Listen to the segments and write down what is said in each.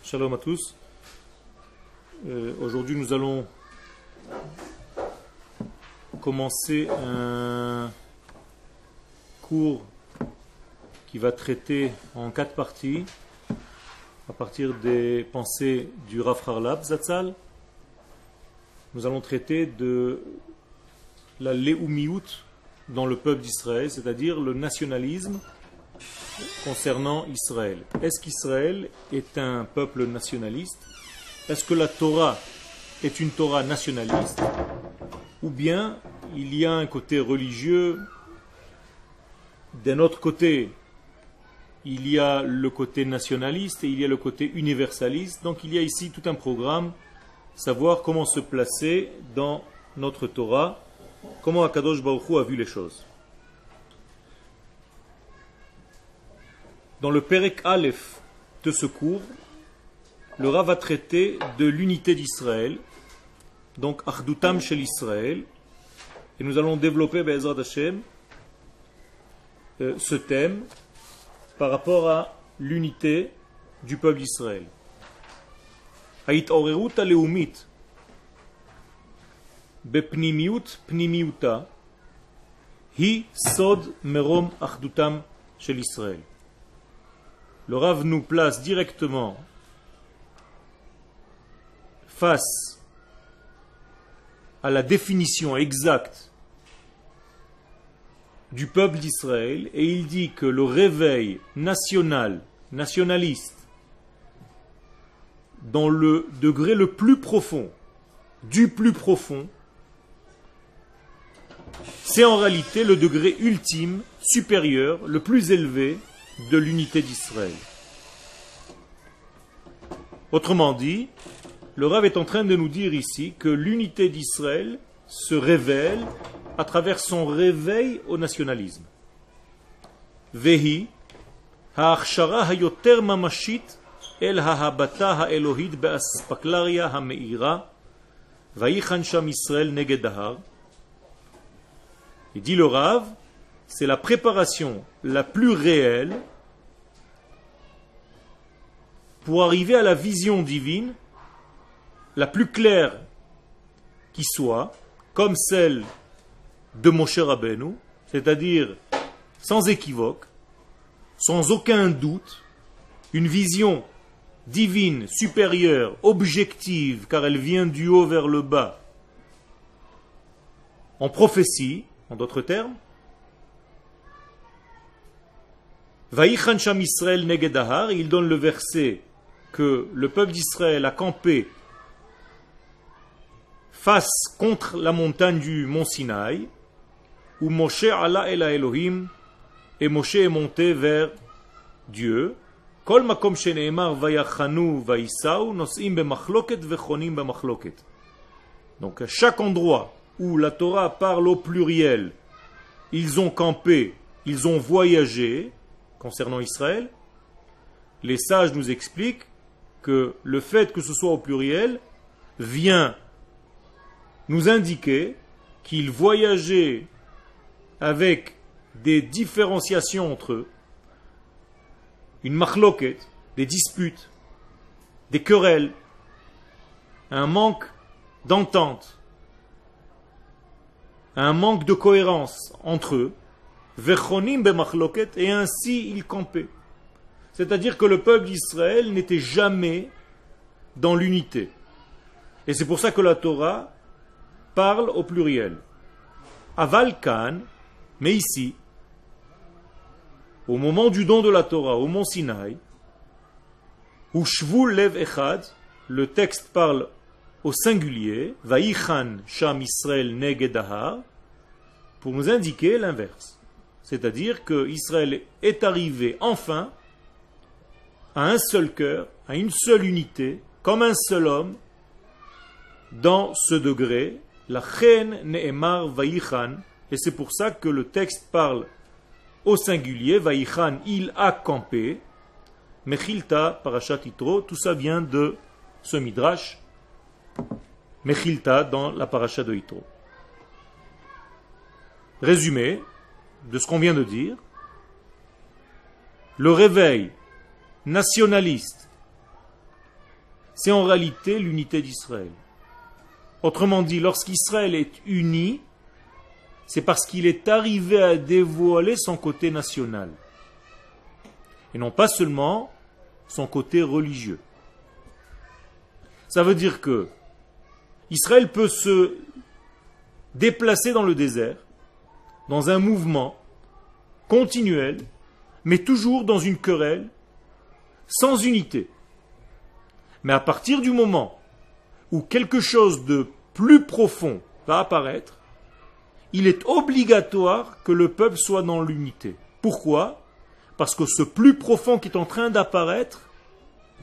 Shalom à tous. Aujourd'hui, nous allons commencer un cours qui va traiter en 4 parties à partir des pensées du Rav Harlab Zatzal. Nous allons traiter de la Léoumiout dans le peuple d'Israël, c'est-à-dire le nationalisme concernant Israël. Est-ce qu'Israël est un peuple nationaliste? Est-ce que la Torah est une Torah nationaliste? Ou bien il y a un côté religieux? D'un autre côté, il y a le côté nationaliste et il y a le côté universaliste. Donc il y a ici tout un programme, savoir comment se placer dans notre Torah, comment Akadosh Baruch Hu a vu les choses. Dans le Perek Aleph de ce cours, le Rav va traiter de l'unité d'Israël, donc Achdutam Shel Israël, et nous allons développer Be'ezrat Hashem ce thème par rapport à l'unité du peuple d'Israël. Ha'it'orerut ha'leumit bepnimiut pnimiuta hi sod merom achdutam shel Israël. Le Rav nous place directement face à la définition exacte du peuple d'Israël et il dit que le réveil nationaliste, dans le degré le plus profond, du plus profond, c'est en réalité le degré ultime, supérieur, le plus élevé de l'unité d'Israël. Autrement dit, le Rav est en train de nous dire ici que l'unité d'Israël se révèle à travers son réveil au nationalisme. Vehi ha'achshara hayoter mamashit el ha'habata ha'elohit be'aspaklaria ha'meira vayichan sham Israël neged ahar. Il dit le Rav, c'est la préparation la plus réelle pour arriver à la vision divine la plus claire qui soit, comme celle de Moshe Rabbeinu, c'est-à-dire sans équivoque, sans aucun doute, une vision divine, supérieure, objective, car elle vient du haut vers le bas, en prophétie, en d'autres termes. Vaïchan Sham Israël neged ahar, il donne le verset que le peuple d'Israël a campé face contre la montagne du mont Sinaï, où Moshe alla el Elohim, et Moshe est monté vers Dieu. Kol makom sheneemar vayachanu vaisau nosim bemachloket vechonim bemachloket. Donc à chaque endroit où la Torah parle au pluriel, ils ont campé, ils ont voyagé, concernant Israël, les sages nous expliquent que le fait que ce soit au pluriel vient nous indiquer qu'ils voyageaient avec des différenciations entre eux, une machloket, des disputes, des querelles, un manque d'entente, un manque de cohérence entre eux, vechonim bemachloket, et ainsi ils campaient. C'est-à-dire que le peuple d'Israël n'était jamais dans l'unité. Et c'est pour ça que la Torah parle au pluriel. Aval kan, mais ici, au moment du don de la Torah, au mont Sinaï, où shvu lev echad, le texte parle au singulier, vaïchan sham Israël neged ahar, pour nous indiquer l'inverse. C'est-à-dire que Israël est arrivé enfin à un seul cœur, à une seule unité, comme un seul homme, dans ce degré, la chen ne'emar vaïchan, et c'est pour ça que le texte parle au singulier, vaïchan, il a campé, mechilta, parashat Yitro, tout ça vient de ce midrash, mechilta, dans la parashat de Yitro. Résumé de ce qu'on vient de dire, le réveil nationaliste c'est en réalité l'unité d'Israël. Autrement dit, lorsqu'Israël est uni, c'est parce qu'il est arrivé à dévoiler son côté national. Et non pas seulement son côté religieux. Ça veut dire que Israël peut se déplacer dans le désert, dans un mouvement continuel, mais toujours dans une querelle, sans unité. Mais à partir du moment où quelque chose de plus profond va apparaître, il est obligatoire que le peuple soit dans l'unité. Pourquoi ? Parce que ce plus profond qui est en train d'apparaître,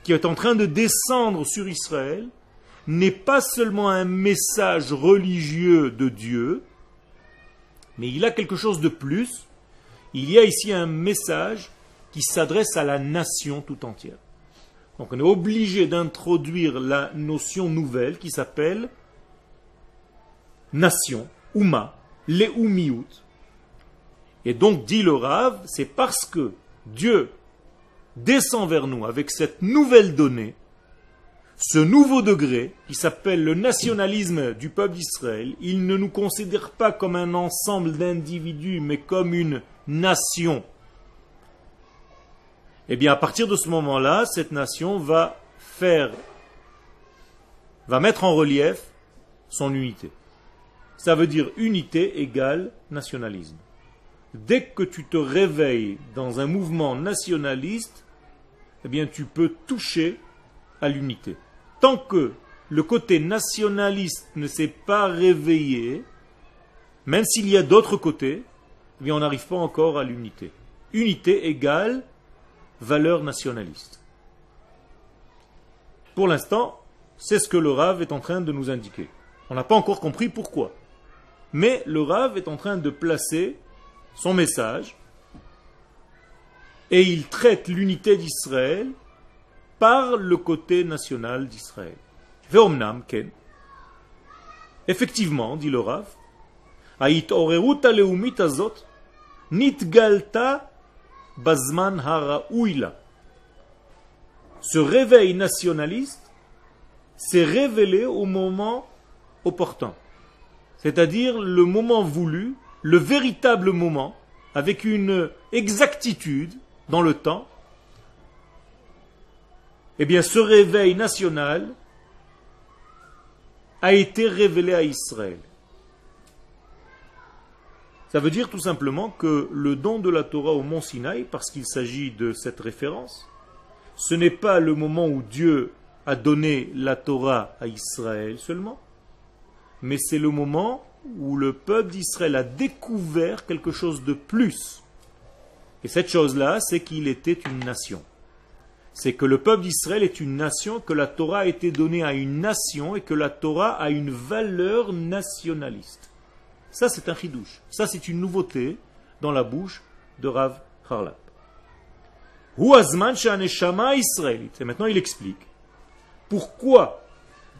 qui est en train de descendre sur Israël, n'est pas seulement un message religieux de Dieu, mais il a quelque chose de plus. Il y a ici un message qui s'adresse à la nation tout entière. Donc on est obligé d'introduire la notion nouvelle qui s'appelle nation, Ouma, Leumiout. Et donc, dit le Rav, c'est parce que Dieu descend vers nous avec cette nouvelle donnée, ce nouveau degré qui s'appelle le nationalisme du peuple d'Israël. Il ne nous considère pas comme un ensemble d'individus, mais comme une nation. Eh bien, à partir de ce moment-là, cette nation va mettre en relief son unité. Ça veut dire unité égale nationalisme. Dès que tu te réveilles dans un mouvement nationaliste, eh bien, tu peux toucher à l'unité. Tant que le côté nationaliste ne s'est pas réveillé, même s'il y a d'autres côtés, eh bien, on n'arrive pas encore à l'unité. Unité égale valeur nationaliste. Pour l'instant, c'est ce que le Rav est en train de nous indiquer. On n'a pas encore compris pourquoi. Mais le Rav est en train de placer son message et il traite l'unité d'Israël par le côté national d'Israël. Ve'omnam ken. Effectivement, dit le Rav, Ha'it'orerut ha'leumit hazot nitgalta bazman ha'ra'uila. Ce réveil nationaliste s'est révélé au moment opportun. C'est-à-dire le moment voulu, le véritable moment, avec une exactitude dans le temps. Eh bien, ce réveil national a été révélé à Israël. Ça veut dire tout simplement que le don de la Torah au mont Sinaï, parce qu'il s'agit de cette référence, ce n'est pas le moment où Dieu a donné la Torah à Israël seulement, mais c'est le moment où le peuple d'Israël a découvert quelque chose de plus. Et cette chose-là, c'est qu'il était une nation. C'est que le peuple d'Israël est une nation, que la Torah a été donnée à une nation et que la Torah a une valeur nationaliste. Ça, c'est un chidouche. Ça, c'est une nouveauté dans la bouche de Rav Harlap. Huazman she'aneshama israélite. Et maintenant, il explique pourquoi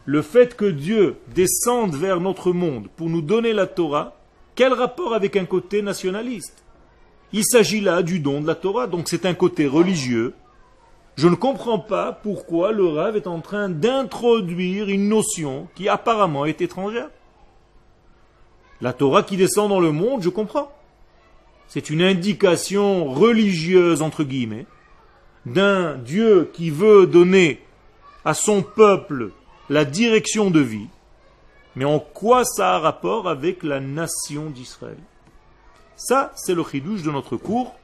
le fait que Dieu descende vers notre monde pour nous donner la Torah, quel rapport avec un côté nationaliste? Il s'agit là du don de la Torah, donc c'est un côté religieux. Je ne comprends pas pourquoi le Rav est en train d'introduire une notion qui apparemment est étrangère. La Torah qui descend dans le monde, je comprends. C'est une indication religieuse, entre guillemets, d'un Dieu qui veut donner à son peuple la direction de vie. Mais en quoi ça a rapport avec la nation d'Israël? Ça, c'est le chidouche de notre cours.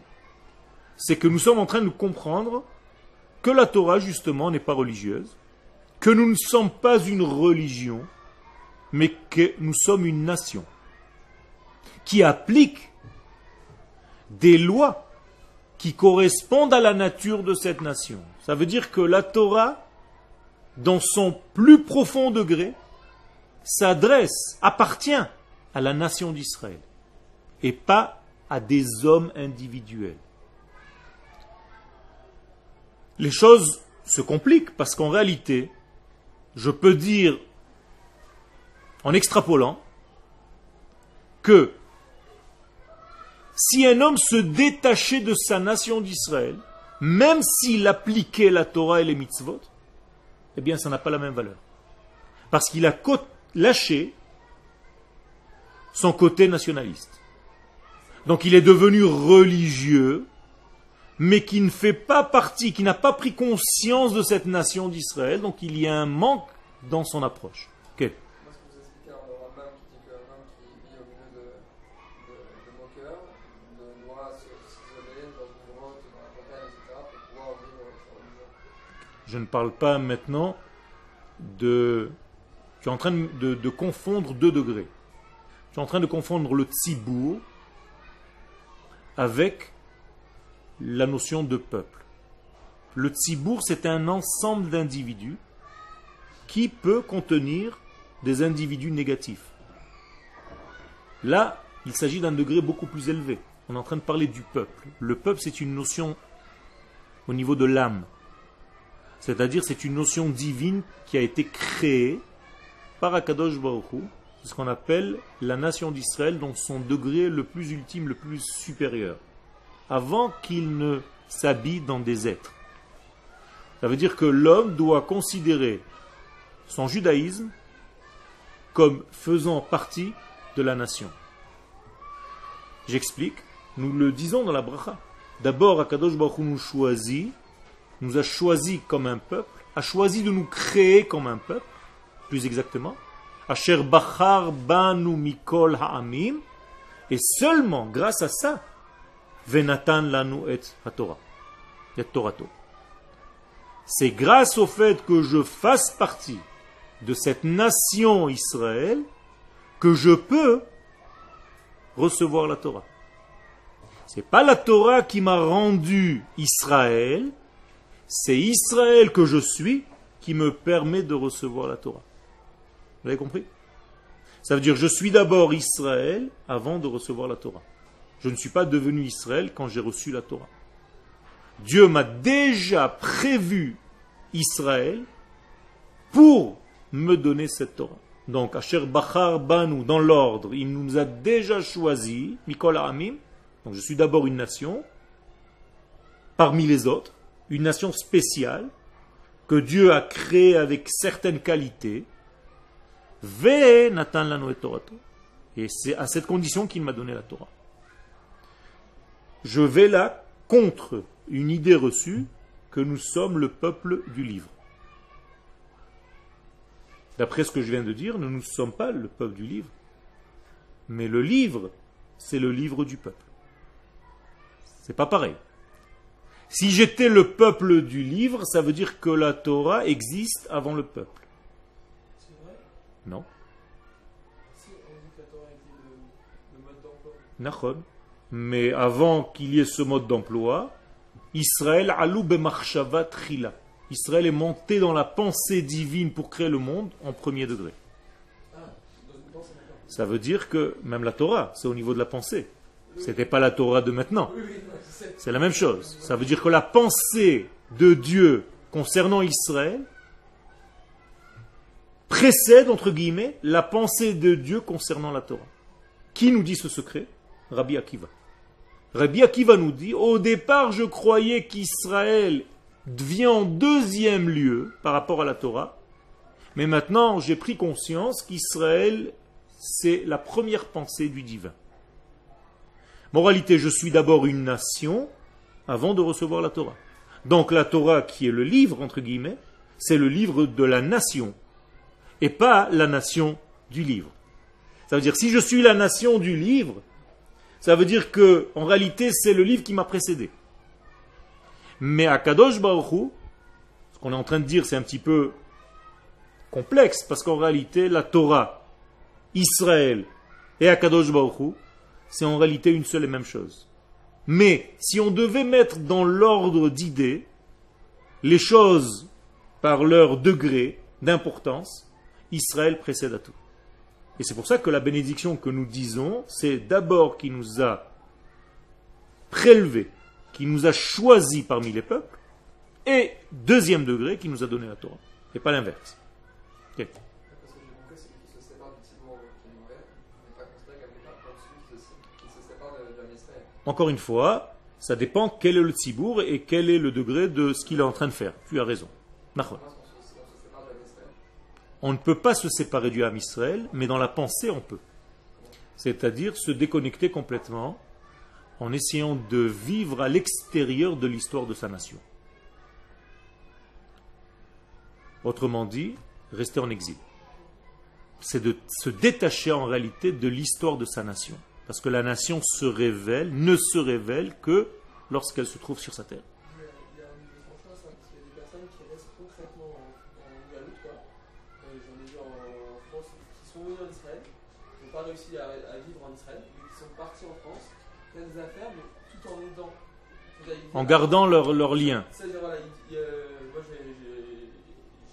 C'est que nous sommes en train de comprendre que la Torah, justement, n'est pas religieuse, que nous ne sommes pas une religion, mais que nous sommes une nation qui applique des lois qui correspondent à la nature de cette nation. Ça veut dire que la Torah, dans son plus profond degré, appartient à la nation d'Israël et pas à des hommes individuels. Les choses se compliquent parce qu'en réalité, je peux dire, en extrapolant, que si un homme se détachait de sa nation d'Israël, même s'il appliquait la Torah et les mitzvot, eh bien ça n'a pas la même valeur. Parce qu'il a lâché son côté nationaliste. Donc il est devenu religieux, mais qui ne fait pas partie, qui n'a pas pris conscience de cette nation d'Israël, donc il y a un manque dans son approche. Okay. Moi, ce que vous expliquez en Rambam qui dit qu'un homme qui vit au milieu de moqueurs doit s'isoler dans une grotte, dans la montagne, etc., pour pouvoir vivre sa religion. Je ne parle pas maintenant de... Tu es en train de confondre 2 degrés. Tu es en train de confondre le tzibour avec la notion de peuple. Le tzibour, c'est un ensemble d'individus qui peut contenir des individus négatifs. Là, il s'agit d'un degré beaucoup plus élevé. On est en train de parler du peuple. Le peuple, c'est une notion au niveau de l'âme. C'est-à-dire, c'est une notion divine qui a été créée par Akadosh Baruch Hu. C'est ce qu'on appelle la nation d'Israël dans son degré le plus ultime, le plus supérieur. Avant qu'il ne s'habille dans des êtres. Ça veut dire que l'homme doit considérer son judaïsme comme faisant partie de la nation. J'explique. Nous le disons dans la bracha. D'abord, Akadosh Baruch Hu nous a choisi comme un peuple, a choisi de nous créer comme un peuple, plus exactement. Asher bachar banu mikol ha'amim, et seulement grâce à ça, venatan lanu et haTorah, et Torato. C'est grâce au fait que je fasse partie de cette nation Israël que je peux recevoir la Torah. C'est pas la Torah qui m'a rendu Israël, c'est Israël que je suis qui me permet de recevoir la Torah. Vous avez compris? Ça veut dire je suis d'abord Israël avant de recevoir la Torah. Je ne suis pas devenu Israël quand j'ai reçu la Torah. Dieu m'a déjà prévu Israël pour me donner cette Torah. Donc, Asher Bachar Banu, dans l'ordre, il nous a déjà choisi, Mikol Ha'amim. Donc, je suis d'abord une nation, parmi les autres, une nation spéciale, que Dieu a créée avec certaines qualités. Ve Natan Lanu et Torato. Et c'est à cette condition qu'il m'a donné la Torah. Je vais là contre une idée reçue que nous sommes le peuple du livre. D'après ce que je viens de dire, nous ne sommes pas le peuple du livre. Mais le livre, c'est le livre du peuple. C'est pas pareil. Si j'étais le peuple du livre, ça veut dire que la Torah existe avant le peuple. C'est vrai? Non. Si on dit que la Torah était le mode d'emploi. Nachon. Mais avant qu'il y ait ce mode d'emploi, Israël alou b'machshava tchila. Israël est monté dans la pensée divine pour créer le monde en premier degré. Ça veut dire que même la Torah, c'est au niveau de la pensée. C'était pas la Torah de maintenant. C'est la même chose. Ça veut dire que la pensée de Dieu concernant Israël précède, entre guillemets, la pensée de Dieu concernant la Torah. Qui nous dit ce secret? Rabbi Akiva. Rabbi Akiva nous dit, au départ, je croyais qu'Israël devient en deuxième lieu par rapport à la Torah, mais maintenant j'ai pris conscience qu'Israël, c'est la première pensée du divin. Moralité, je suis d'abord une nation avant de recevoir la Torah. Donc la Torah, qui est le livre, entre guillemets, c'est le livre de la nation, et pas la nation du livre. Ça veut dire, si je suis la nation du livre, ça veut dire que, en réalité, c'est le livre qui m'a précédé. Mais à Kadosh Baruch Hu, ce qu'on est en train de dire, c'est un petit peu complexe, parce qu'en réalité, la Torah, Israël et Akadosh Baruch Hu, c'est en réalité une seule et même chose. Mais, si on devait mettre dans l'ordre d'idées les choses par leur degré d'importance, Israël précède à tout. Et c'est pour ça que la bénédiction que nous disons, c'est d'abord qu'il nous a prélevé, qui nous a choisi parmi les peuples, et deuxième degré, qui nous a donné la Torah, et pas l'inverse. Okay. Parce que j'ai compris, celui qui se sépare du Tzibour qui est mauvais, n'est pas considéré comme étant comme celui qui se sépare de l'Israël. Encore une fois, ça dépend quel est le Tzibour et quel est le degré de ce qu'il est en train de faire. Tu as raison. Nachon. On ne peut pas se séparer du Ham Israël, mais dans la pensée, on peut. C'est-à-dire se déconnecter complètement en essayant de vivre à l'extérieur de l'histoire de sa nation. Autrement dit, rester en exil. C'est de se détacher en réalité de l'histoire de sa nation. Parce que la nation ne se révèle que lorsqu'elle se trouve sur sa terre. Il y a un niveau franchement, ça, parce qu'il y a des personnes qui restent concrètement en Galoute, quoi. J'en ai vu en France qui sont venus en Israël, qui n'ont pas réussi à vivre en Israël, mais qui sont partis en France, qui ont des affaires, mais tout en aidant. En gardant leur lien. C'est-à-dire, voilà, moi j'ai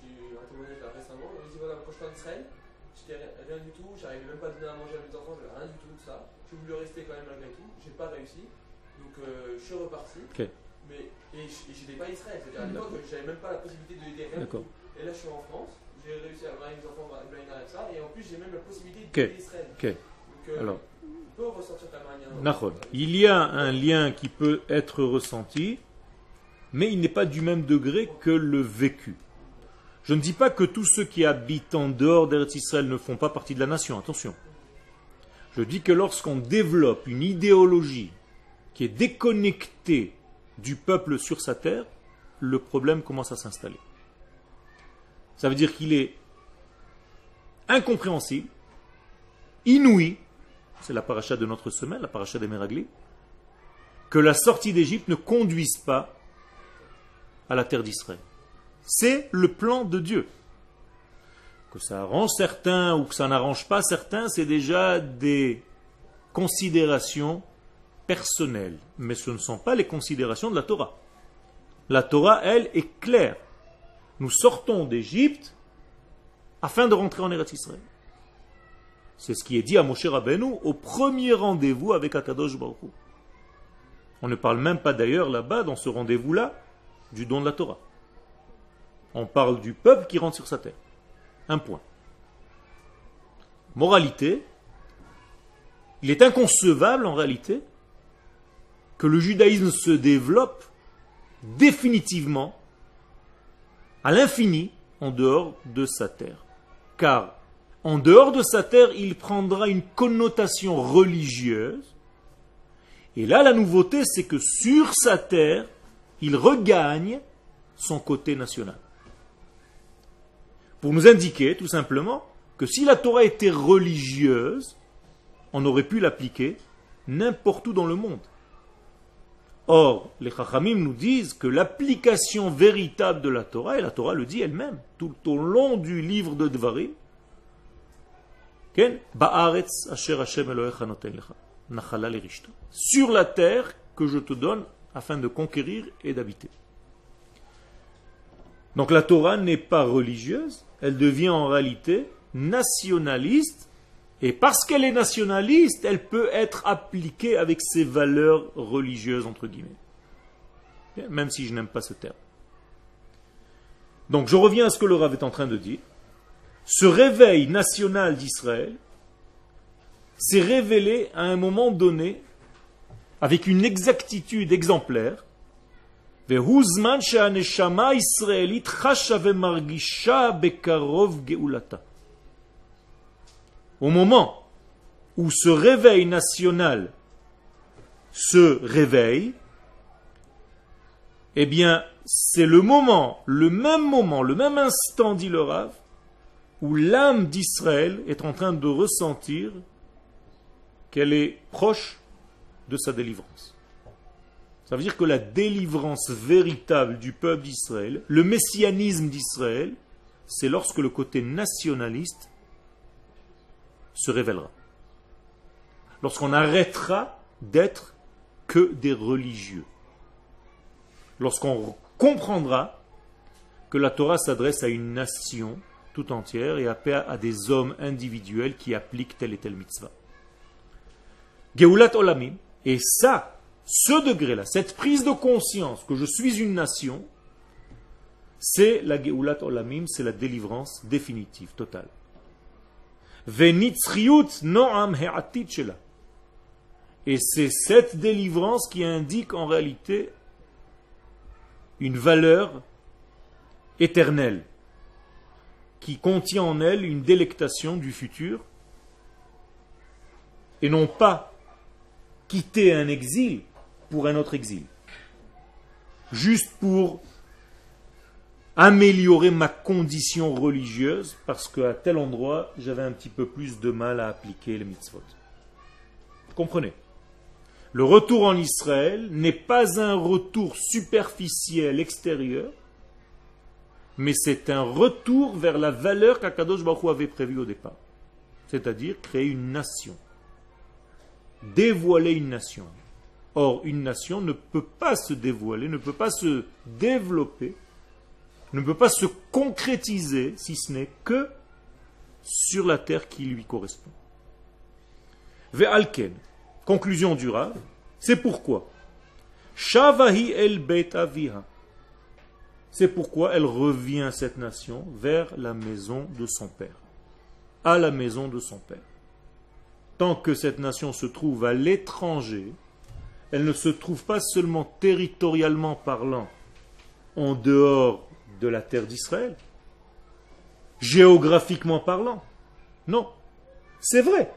eu un témoignage là récemment, il me dit voilà, quand je suis en Israël, j'étais rien du tout, j'arrivais même pas à donner à manger à mes enfants, j'avais rien du tout de ça. J'ai voulu rester quand même malgré tout, j'ai pas réussi. Donc je suis reparti, Okay. mais j'étais pas Israël, c'est-à-dire à l'époque j'avais même pas la possibilité de aider rien. Et là je suis en France, j'ai réussi à avoir mes enfants avec ça, et en plus j'ai même la possibilité d'aider Israël. Okay. Donc alors, on peut ressentir ta manière. Il y a un lien qui peut être ressenti, mais il n'est pas du même degré que le vécu. Je ne dis pas que tous ceux qui habitent en dehors d'Eretz Israël ne font pas partie de la nation, attention. Je dis que lorsqu'on développe une idéologie qui est déconnectée du peuple sur sa terre, le problème commence à s'installer. Ça veut dire qu'il est incompréhensible, inouï, c'est la paracha de notre semaine, la paracha des Meraglim, que la sortie d'Égypte ne conduise pas à la terre d'Israël. C'est le plan de Dieu. Que ça arrange certains ou que ça n'arrange pas certains, c'est déjà des considérations personnelles. Mais ce ne sont pas les considérations de la Torah. La Torah, elle, est claire. Nous sortons d'Égypte afin de rentrer en Eretz Israël. C'est ce qui est dit à Moshe Rabbeinu au premier rendez-vous avec Akadosh Baruch Hu. On ne parle même pas d'ailleurs là-bas, dans ce rendez-vous-là, du don de la Torah. On parle du peuple qui rentre sur sa terre. Un point. Moralité, il est inconcevable en réalité que le judaïsme se développe définitivement à l'infini en dehors de sa terre. Car en dehors de sa terre, il prendra une connotation religieuse. Et là, la nouveauté, c'est que sur sa terre, il regagne son côté national. Pour nous indiquer, tout simplement, que si la Torah était religieuse, on aurait pu l'appliquer n'importe où dans le monde. Or, les Chachamim nous disent que l'application véritable de la Torah, et la Torah le dit elle-même, tout au long du livre de Dvarim, sur la terre que je te donne afin de conquérir et d'habiter. Donc la Torah n'est pas religieuse, elle devient en réalité nationaliste, et parce qu'elle est nationaliste, elle peut être appliquée avec ses valeurs religieuses, entre guillemets. Même si je n'aime pas ce terme. Donc je reviens à ce que le Rav est en train de dire. Ce réveil national d'Israël s'est révélé à un moment donné avec une exactitude exemplaire. Au moment où ce réveil national se réveille, eh bien, c'est le même instant, dit le Rav, où l'âme d'Israël est en train de ressentir qu'elle est proche de sa délivrance. Ça veut dire que la délivrance véritable du peuple d'Israël, le messianisme d'Israël, c'est lorsque le côté nationaliste se révélera. Lorsqu'on arrêtera d'être que des religieux. Lorsqu'on comprendra que la Torah s'adresse à une nation tout entière et à des hommes individuels qui appliquent telle et telle mitzvah. Geulat Olamim, et ça, ce degré-là, cette prise de conscience que je suis une nation, c'est la Geulat Olamim, c'est la délivrance définitive, totale. Venitzriut noam he'atit shela. Et c'est cette délivrance qui indique en réalité une valeur éternelle. qui contient en elle une délectation du futur, et non pas quitter un exil pour un autre exil, juste pour améliorer ma condition religieuse, parce qu'à tel endroit, j'avais un petit peu plus de mal à appliquer les mitzvot. Vous comprenez? Le retour en Israël n'est pas un retour superficiel extérieur, mais c'est un retour vers la valeur qu'Akadosh Baruch Hu avait prévue au départ. C'est-à-dire créer une nation. Dévoiler une nation. Or, une nation ne peut pas se dévoiler, ne peut pas se développer, ne peut pas se concrétiser, si ce n'est que sur la terre qui lui correspond. Ve'alken, conclusion du Rav, c'est pourquoi Shavahi el bet aviha. C'est pourquoi elle revient, cette nation, vers la maison de son père. À la maison de son père. Tant que cette nation se trouve à l'étranger, elle ne se trouve pas seulement territorialement parlant en dehors de la terre d'Israël, géographiquement parlant. Non, c'est vrai.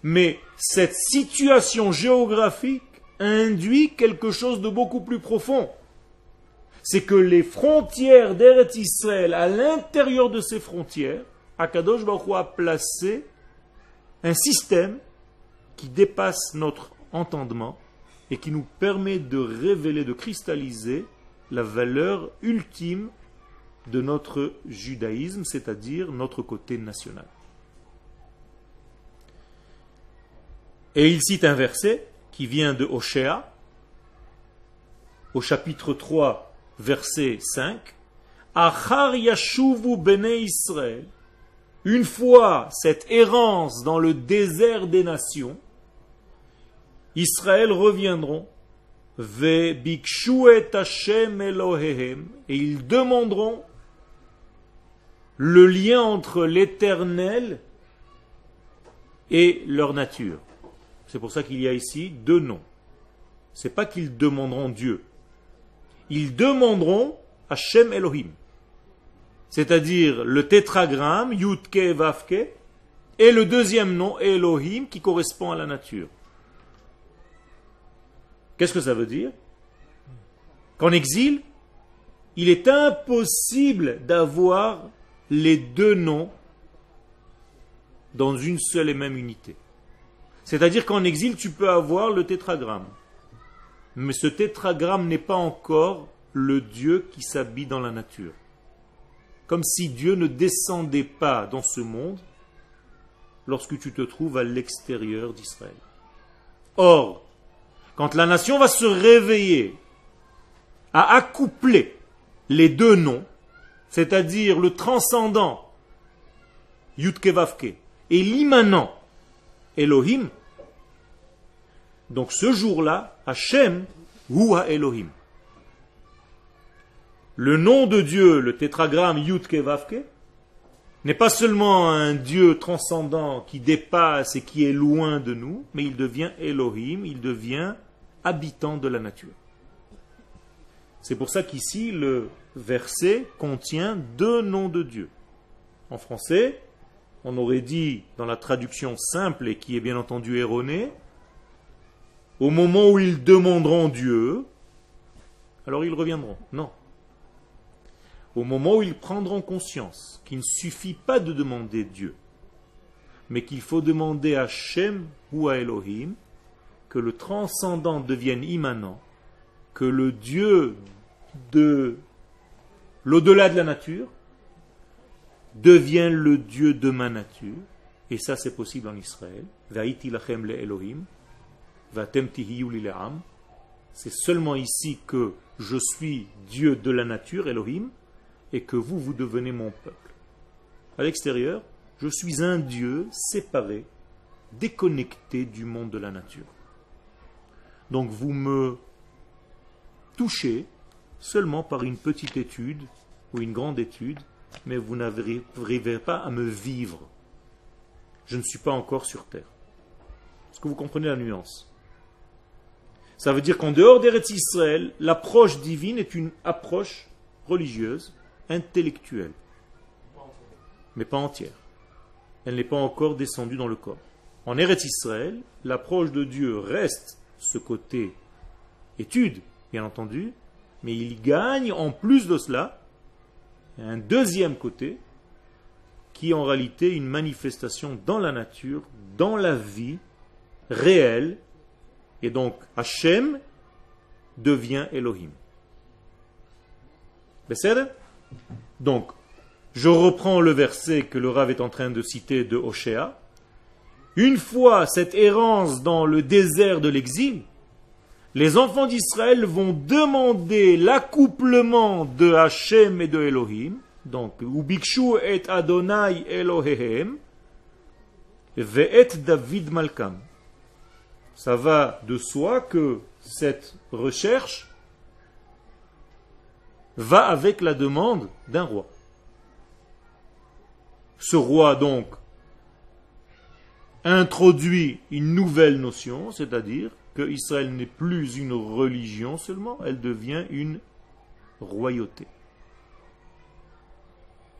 Mais cette situation géographique induit quelque chose de beaucoup plus profond. C'est que les frontières d'Eretz Israël, à l'intérieur de ces frontières, Akadosh Baruch Hu a placé un système qui dépasse notre entendement et qui nous permet de révéler, de cristalliser la valeur ultime de notre judaïsme, c'est-à-dire notre côté national. Et il cite un verset qui vient de Oshéa, au chapitre 3, verset 5. Achar yashuvu bnei Israël. Une fois cette errance dans le désert des nations, Israël reviendront, ve bikshu et Hashem Elohehem, et ils demanderont le lien entre l'Éternel et leur nature. C'est pour ça qu'il y a ici deux noms. C'est pas qu'ils demanderont Dieu. Ils demanderont Hashem Elohim. C'est-à-dire le tétragramme, Yudke Vavke, et le deuxième nom, Elohim, qui correspond à la nature. Qu'est-ce que ça veut dire? Qu'en exil, il est impossible d'avoir les deux noms dans une seule et même unité. C'est-à-dire qu'en exil, tu peux avoir le tétragramme. Mais ce tétragramme n'est pas encore le Dieu qui s'habille dans la nature. Comme si Dieu ne descendait pas dans ce monde lorsque tu te trouves à l'extérieur d'Israël. Or, quand la nation va se réveiller à accoupler les deux noms, c'est-à-dire le transcendant, Yudke Vavke, et l'immanent, Elohim, donc ce jour-là, Hashem, Hu ha-Elohim. Le nom de Dieu, le tétragramme Yudke Vavke, n'est pas seulement un Dieu transcendant qui dépasse et qui est loin de nous, mais il devient Elohim, il devient habitant de la nature. C'est pour ça qu'ici, le verset contient deux noms de Dieu. En français, on aurait dit, dans la traduction simple et qui est bien entendu erronée, au moment où ils demanderont Dieu, alors ils reviendront. Non. Au moment où ils prendront conscience qu'il ne suffit pas de demander Dieu, mais qu'il faut demander à Shem ou à Elohim, que le transcendant devienne immanent, que le Dieu de l'au-delà de la nature devienne le Dieu de ma nature, et ça c'est possible en Israël. Va'iti lachem le Elohim, va'atem tihiyu li le'am. C'est seulement ici que je suis Dieu de la nature, Elohim, et que vous, vous devenez mon peuple. À l'extérieur, je suis un Dieu séparé, déconnecté du monde de la nature. Donc vous me touchez seulement par une petite étude ou une grande étude, mais vous n'arriverez pas à me vivre. Je ne suis pas encore sur terre. Est-ce que vous comprenez la nuance? Ça veut dire qu'en dehors d'Eretz Israël, l'approche divine est une approche religieuse, intellectuelle. En mais pas entière. Elle n'est pas encore descendue dans le corps. En Eretz Israël, l'approche de Dieu reste ce côté étude, bien entendu, mais il gagne en plus de cela un deuxième côté qui est en réalité une manifestation dans la nature, dans la vie réelle, et donc Hachem devient Elohim. Donc, je reprends le verset que le Rav est en train de citer de Hoshea. Une fois cette errance dans le désert de l'exil, les enfants d'Israël vont demander l'accouplement de Hachem et de Elohim. Donc, Ubikshu et Adonai Elohehem, ve'et David Malkam. Ça va de soi que cette recherche va avec la demande d'un roi. Ce roi, donc, introduit une nouvelle notion, c'est-à-dire que Israël n'est plus une religion seulement, elle devient une royauté.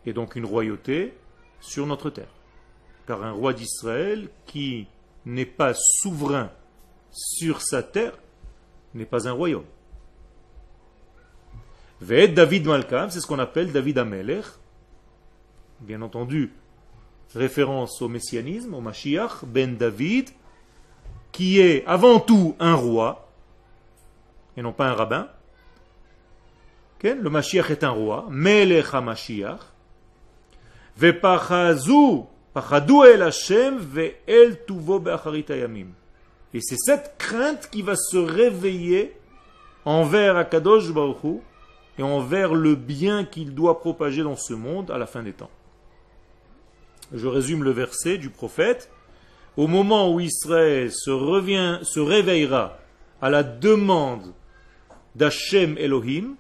Et donc une royauté sur notre terre. Car un roi d'Israël qui n'est pas souverain sur sa terre n'est pas un royaume. Ve'et David Malkam, c'est ce qu'on appelle David Amelech. Bien entendu, référence au messianisme, au Mashiach, ben David, qui est avant tout un roi, et non pas un rabbin. Le Mashiach est un roi, Melech HaMashiach. Ve'pachadu el Hashem ve'el tuvo be'acharit hayamim. Et c'est cette crainte qui va se réveiller envers Akadosh Baruch Hu et envers le bien qu'il doit propager dans ce monde à la fin des temps. Je résume le verset du prophète. Au moment où Israël se réveillera à la demande d'Hachem Elohim,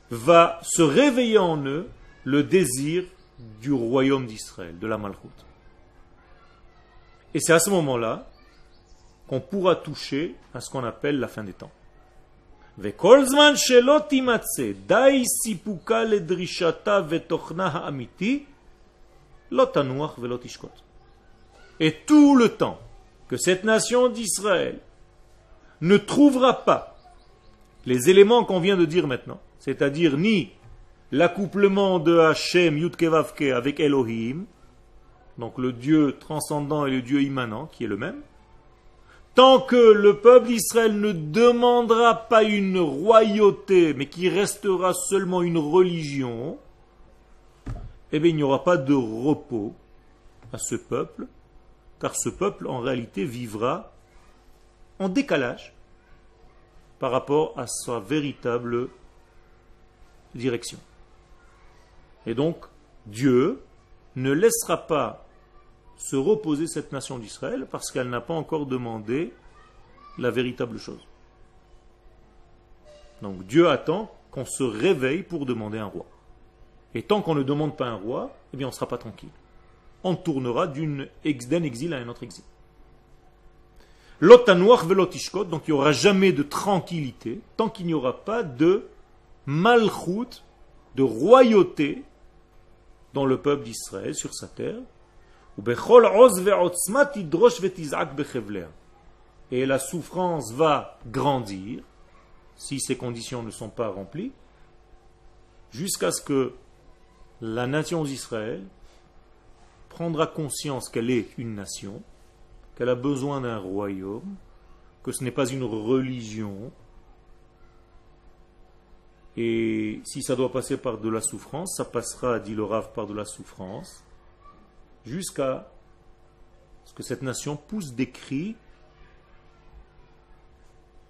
va se réveiller en eux le désir du royaume d'Israël, de la Malchut. Et c'est à ce moment-là qu'on pourra toucher à ce qu'on appelle la fin des temps. וכל זמן שלא תימצא די סיפוקה לדרישתה ותוכנה האמיתי, לא תנוח ולא תשקוט. Et tout le temps que cette nation d'Israël ne trouvera pas les éléments qu'on vient de dire maintenant, c'est-à-dire ni l'accouplement de Hachem Yud-Kevavke avec Elohim, donc le Dieu transcendant et le Dieu immanent qui est le même, tant que le peuple d'Israël ne demandera pas une royauté, mais qui restera seulement une religion, eh bien il n'y aura pas de repos à ce peuple, car ce peuple en réalité vivra en décalage par rapport à sa véritable direction. Et donc, Dieu ne laissera pas se reposer cette nation d'Israël parce qu'elle n'a pas encore demandé la véritable chose. Donc Dieu attend qu'on se réveille pour demander un roi. Et tant qu'on ne demande pas un roi, eh bien on ne sera pas tranquille. On tournera d'un exil à un autre exil. L'otanouach velotishkot, donc il n'y aura jamais de tranquillité tant qu'il n'y aura pas de malchut, de royauté dans le peuple d'Israël sur sa terre. Et la souffrance va grandir si ces conditions ne sont pas remplies jusqu'à ce que la nation d'Israël prendra conscience qu'elle est une nation, qu'elle a besoin d'un royaume, que ce n'est pas une religion. Et si ça doit passer par de la souffrance, ça passera, dit le Rav, par de la souffrance, jusqu'à ce que cette nation pousse des cris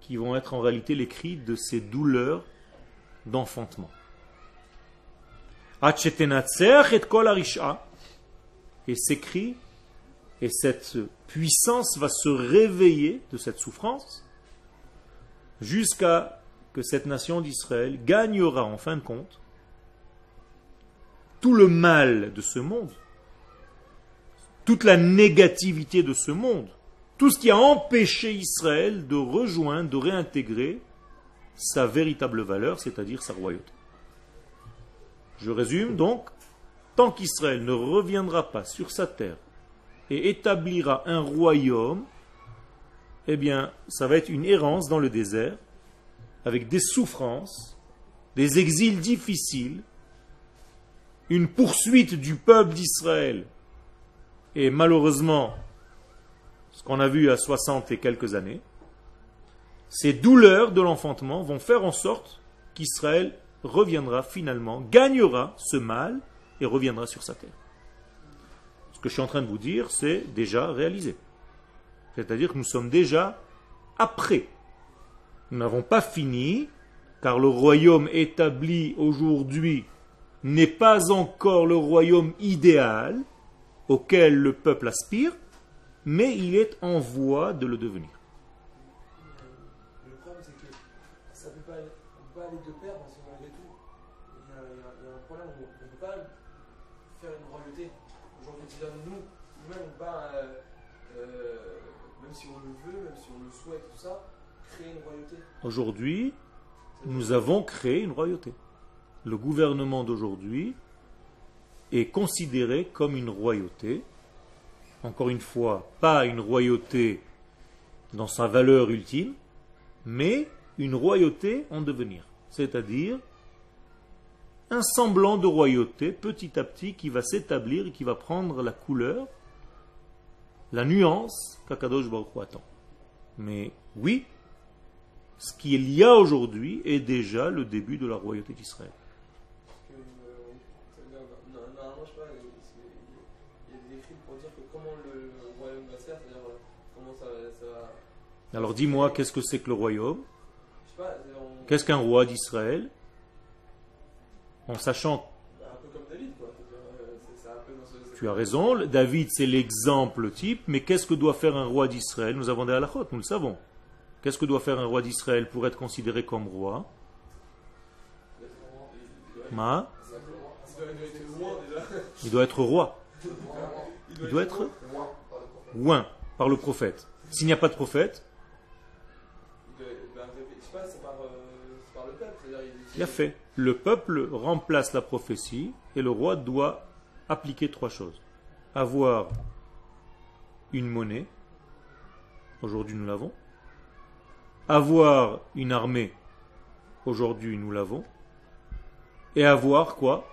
qui vont être en réalité les cris de ses douleurs d'enfantement. Et ces cris et cette puissance va se réveiller de cette souffrance jusqu'à que cette nation d'Israël gagnera en fin de compte tout le mal de ce monde, toute la négativité de ce monde, tout ce qui a empêché Israël de rejoindre, de réintégrer sa véritable valeur, c'est-à-dire sa royauté. Je résume donc, tant qu'Israël ne reviendra pas sur sa terre et établira un royaume, eh bien, ça va être une errance dans le désert, avec des souffrances, des exils difficiles, une poursuite du peuple d'Israël, et malheureusement, ce qu'on a vu à 60 et quelques années, ces douleurs de l'enfantement vont faire en sorte qu'Israël reviendra finalement, gagnera ce mal et reviendra sur sa terre. Ce que je suis en train de vous dire, c'est déjà réalisé. C'est-à-dire que nous sommes déjà après. Nous n'avons pas fini, car le royaume établi aujourd'hui n'est pas encore le royaume idéal auquel le peuple aspire, mais il est en voie de le devenir. Le problème, c'est que ça peut pas, on peut pas aller de pair parce que malgré tout, il y a un problème, on ne peut pas faire une royauté. Aujourd'hui, nous-mêmes, on peut pas, même si on le veut, même si on le souhaite, tout ça, créer une royauté. Aujourd'hui, nous avons créé une royauté. Le gouvernement d'aujourd'hui est considéré comme une royauté. Encore une fois, pas une royauté dans sa valeur ultime, mais une royauté en devenir. C'est-à-dire un semblant de royauté petit à petit qui va s'établir et qui va prendre la couleur, la nuance qu'Akadosh Baruch Hu attend. Mais oui, ce qu'il y a aujourd'hui est déjà le début de la royauté d'Israël. Normalement, je sais pas, il y a des écrits pour dire que comment le royaume va se faire, c'est-à-dire comment ça va. Alors dis-moi, qu'est-ce que c'est que le royaume? Je sais pas, Qu'est-ce qu'un roi d'Israël? En sachant... un peu comme David, quoi. C'est un peu dans ce... Tu as raison, David c'est l'exemple type, mais qu'est-ce que doit faire un roi d'Israël? Nous avons des halachot, nous le savons. Qu'est-ce que doit faire un roi d'Israël pour être considéré comme roi? Ma? Il doit être roi. Il doit être oint par le prophète. S'il n'y a pas de prophète, Je sais pas, c'est par le peuple. il a fait. Le peuple remplace la prophétie et le roi doit appliquer trois choses. Avoir une monnaie, aujourd'hui nous l'avons. Avoir une armée, aujourd'hui nous l'avons. Et avoir quoi?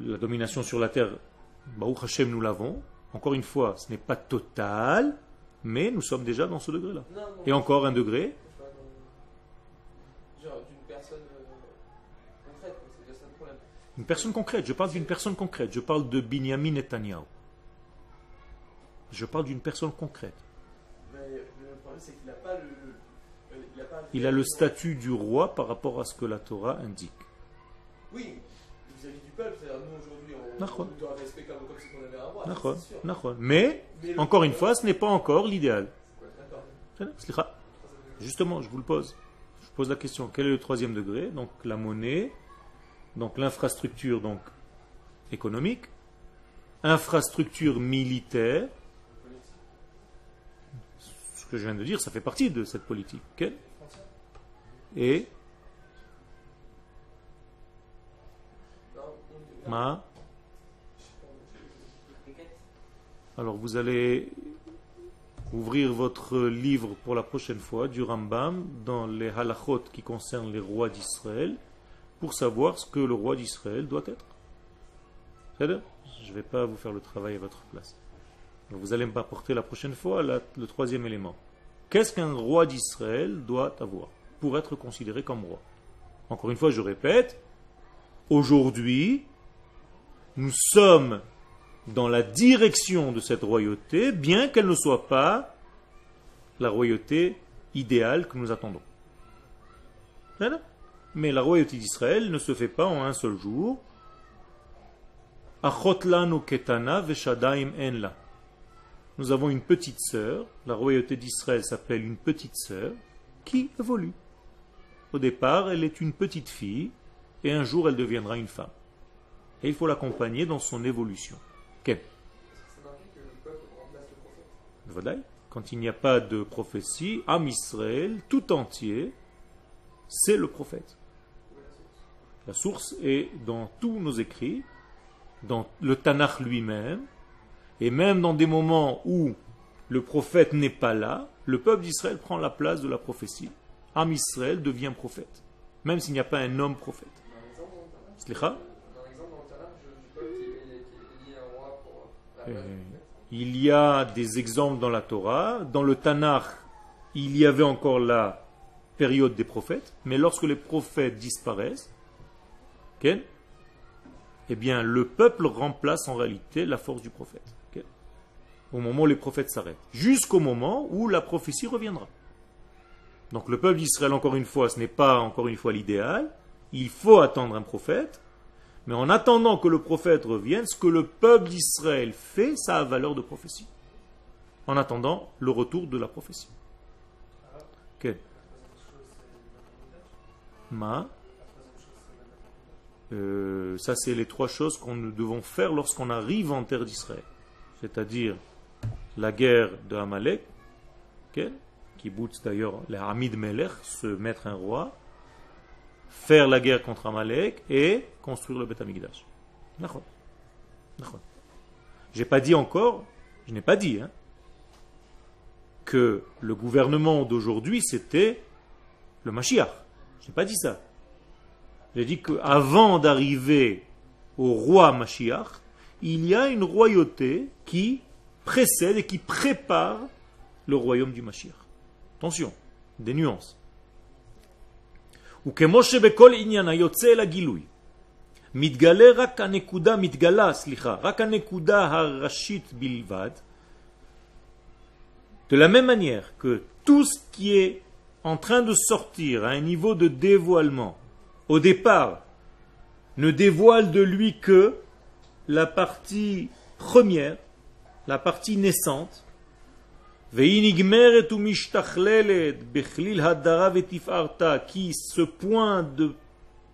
La domination sur la terre, Baruch Hashem, nous l'avons. Encore une fois, ce n'est pas total, mais nous sommes déjà dans ce degré-là. Et encore un degré. Genre d'une personne concrète, c'est déjà ça le problème. Une personne concrète, je parle d'une personne concrète. Je parle de Binyamin Netanyahu. Je parle d'une personne concrète. Mais le problème, c'est qu'il n'a pas le... Il a le statut du roi par rapport à ce que la Torah indique. Oui, vis-à-vis du peuple, c'est-à-dire nous aujourd'hui, on doit respecter comme si on avait un roi. C'est sûr. Mais, encore une fois, ce n'est pas encore l'idéal. D'accord. Justement, je vous le pose. Je pose la question, quel est le troisième degré? Donc la monnaie, donc l'infrastructure donc, économique, infrastructure militaire. Ce que je viens de dire, ça fait partie de cette politique. Okay? Et alors vous allez ouvrir votre livre pour la prochaine fois du Rambam dans les halachot qui concernent les rois d'Israël pour savoir ce que le roi d'Israël doit être. C'est-à-dire, je ne vais pas vous faire le travail à votre place. Donc vous allez m'apporter la prochaine fois le troisième élément. Qu'est-ce qu'un roi d'Israël doit avoir pour être considéré comme roi? Encore une fois, je répète, aujourd'hui, nous sommes dans la direction de cette royauté, bien qu'elle ne soit pas la royauté idéale que nous attendons. Mais la royauté d'Israël ne se fait pas en un seul jour. Achot lanu ketana veshadaim en la. Nous avons une petite sœur, la royauté d'Israël s'appelle une petite sœur, qui évolue. Au départ, elle est une petite fille, et un jour elle deviendra une femme. Et il faut l'accompagner dans son évolution. Quel? Quand il n'y a pas de prophétie, Am Israël, tout entier, c'est le prophète. La source est dans tous nos écrits, dans le Tanakh lui-même, et même dans des moments où le prophète n'est pas là, le peuple d'Israël prend la place de la prophétie. Am Israël devient prophète, même s'il n'y a pas un homme prophète. Slicha? Il y a des exemples dans la Torah. Dans le Tanakh, il y avait encore la période des prophètes, mais lorsque les prophètes disparaissent, okay, eh bien le peuple remplace en réalité la force du prophète. Okay, au moment où les prophètes s'arrêtent, jusqu'au moment où la prophétie reviendra. Donc le peuple d'Israël, encore une fois, ce n'est pas encore une fois l'idéal. Il faut attendre un prophète. Mais en attendant que le prophète revienne, ce que le peuple d'Israël fait, ça a valeur de prophétie. En attendant le retour de la prophétie. Okay. Ça, c'est les trois choses qu'on nous devons faire lorsqu'on arrive en terre d'Israël. C'est-à-dire la guerre de Amalek, okay, qui boute d'ailleurs les Hamid Melech, se mettre un roi, faire la guerre contre Amalek et construire le Beth Amikdash. Je n'ai pas dit que le gouvernement d'aujourd'hui c'était le Mashiach. Je n'ai pas dit ça. J'ai dit qu'avant d'arriver au roi Mashiach, il y a une royauté qui précède et qui prépare le royaume du Mashiach. Attention, des nuances. וכמו שבכל עניין היוצא אל הגילוי, רק הנקודה הראשית בלבד, de la même manière que tout ce qui est en train de sortir à un niveau de dévoilement, au départ, ne dévoile de lui que la partie première, la partie naissante, qui ce point